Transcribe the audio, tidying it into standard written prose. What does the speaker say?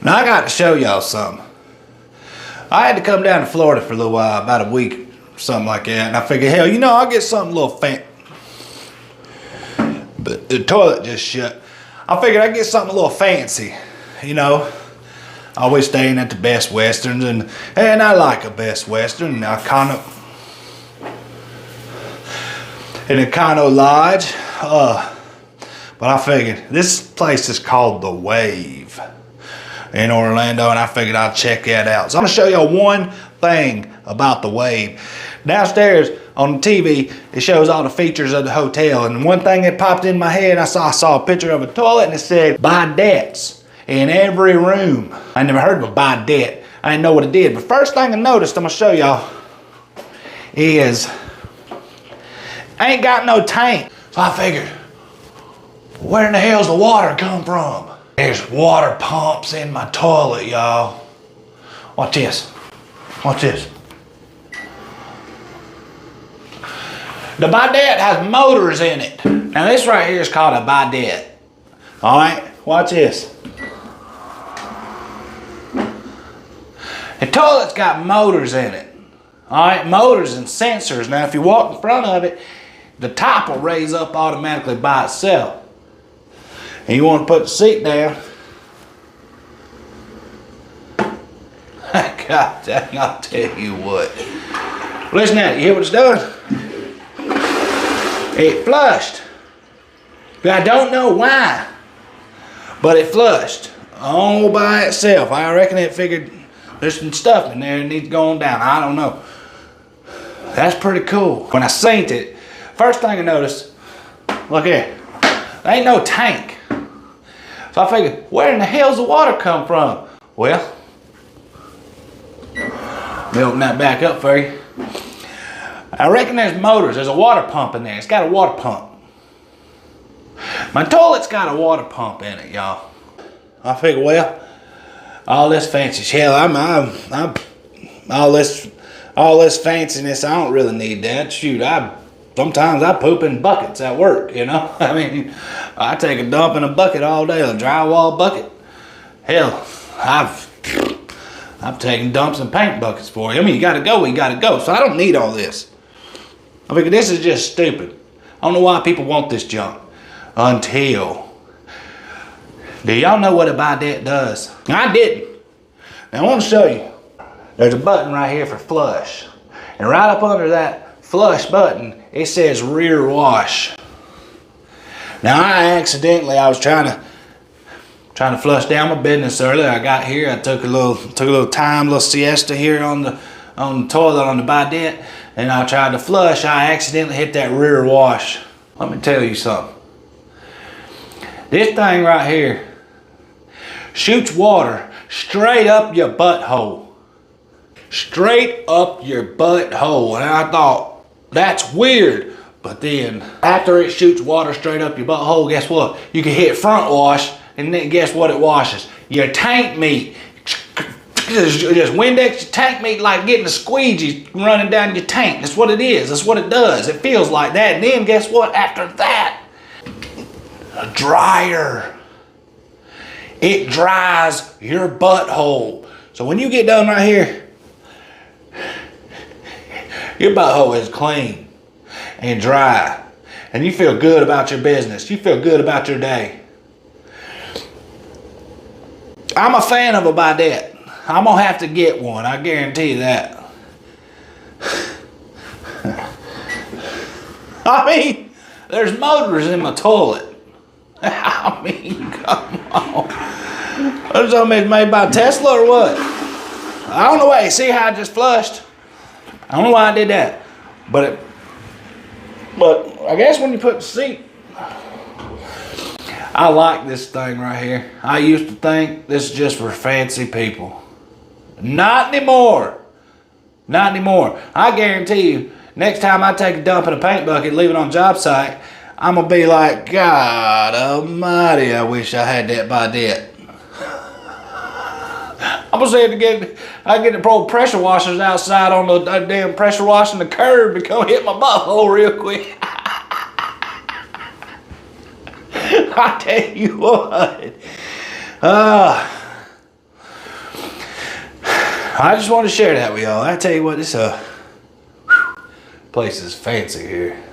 Now I got to show y'all something. I had to come down to Florida for a little while, about a week, something like that. And I figured, hell, you know, I'll get something a little fancy. But the toilet just shut. I figured I'd get something a little fancy, you know. Always staying at the Best Westerns, and I like a Best Western. And I kind of in a Econo Lodge. But I figured this place is called The Wave in Orlando, and I figured I'd check that out. So I'm gonna show y'all one thing about The Wave. Downstairs on the TV, it shows all the features of the hotel, and one thing that popped in my head, I saw a picture of a toilet, and it said bidets in every room. I never heard of a bidet. I didn't know what it did, but first thing I noticed, I'm gonna show y'all, is ain't got no tank. So I figured, where in the hell's the water come from? There's water pumps in my toilet, y'all. Watch this. Watch this. The bidet has motors in it. Now this right here is called a bidet. All right, watch this. The toilet's got motors in it. All right, motors and sensors. Now if you walk in front of it, the top will raise up automatically by itself. And you want to put the seat down. God dang, I'll tell you what. Listen now, you hear what it's doing? It flushed. But I don't know why, but it flushed all by itself. I reckon it figured there's some stuff in there that needs going down. I don't know. That's pretty cool. When I synced it, first thing I noticed, look here, there ain't no tank. So I figured, where in the hell's the water come from? Well, let me open that back up for you. I reckon there's motors. There's a water pump in there. It's got a water pump. My toilet's got a water pump in it, y'all. I figured, well, all this fancy hell, I'm all this fanciness, I don't really need that. Shoot, sometimes I poop in buckets at work, you know? I mean, I take a dump in a bucket all day, a drywall bucket. Hell, I've taken dumps in paint buckets for you. I mean, you gotta go, so I don't need all this. I figure this is just stupid. I don't know why people want this junk. Until, do y'all know what a bidet does? I didn't. Now I want to show you. There's a button right here for flush. And right up under that flush button, it says rear wash. Now I was trying to flush down my business earlier. I got here, I took a little time, a little siesta here on the toilet, on the bidet, and I tried to flush. I accidentally hit that rear wash. Let me tell you something. This thing right here shoots water straight up your butthole. Straight up your butthole. And I thought, that's weird. But then, after it shoots water straight up your butthole, guess what? You can hit front wash, and then guess what it washes? Your tank meat. Just Windex your tank meat like getting a squeegee running down your tank. That's what it is. That's what it does. It feels like that. And then guess what? After that, a dryer. It dries your butthole. So when you get done right here, your butthole is clean and dry. And you feel good about your business. You feel good about your day. I'm a fan of a bidet. I'm gonna have to get one, I guarantee you that. I mean, there's motors in my toilet. I mean, come on. What, something made by Tesla or what? I don't know why. See how I just flushed? I don't know why I did that. But I guess when you put the seat, I like this thing right here. I used to think this is just for fancy people. Not anymore. Not anymore. I guarantee you, next time I take a dump in a paint bucket, leave it on job site, I'm gonna be like, God almighty, I wish I had that bidet. I'm gonna say I get the pressure washers outside on the damn pressure washing the curb and come hit my butthole real quick. I tell you what. I just wanted to share that with y'all. I tell you what, this place is fancy here.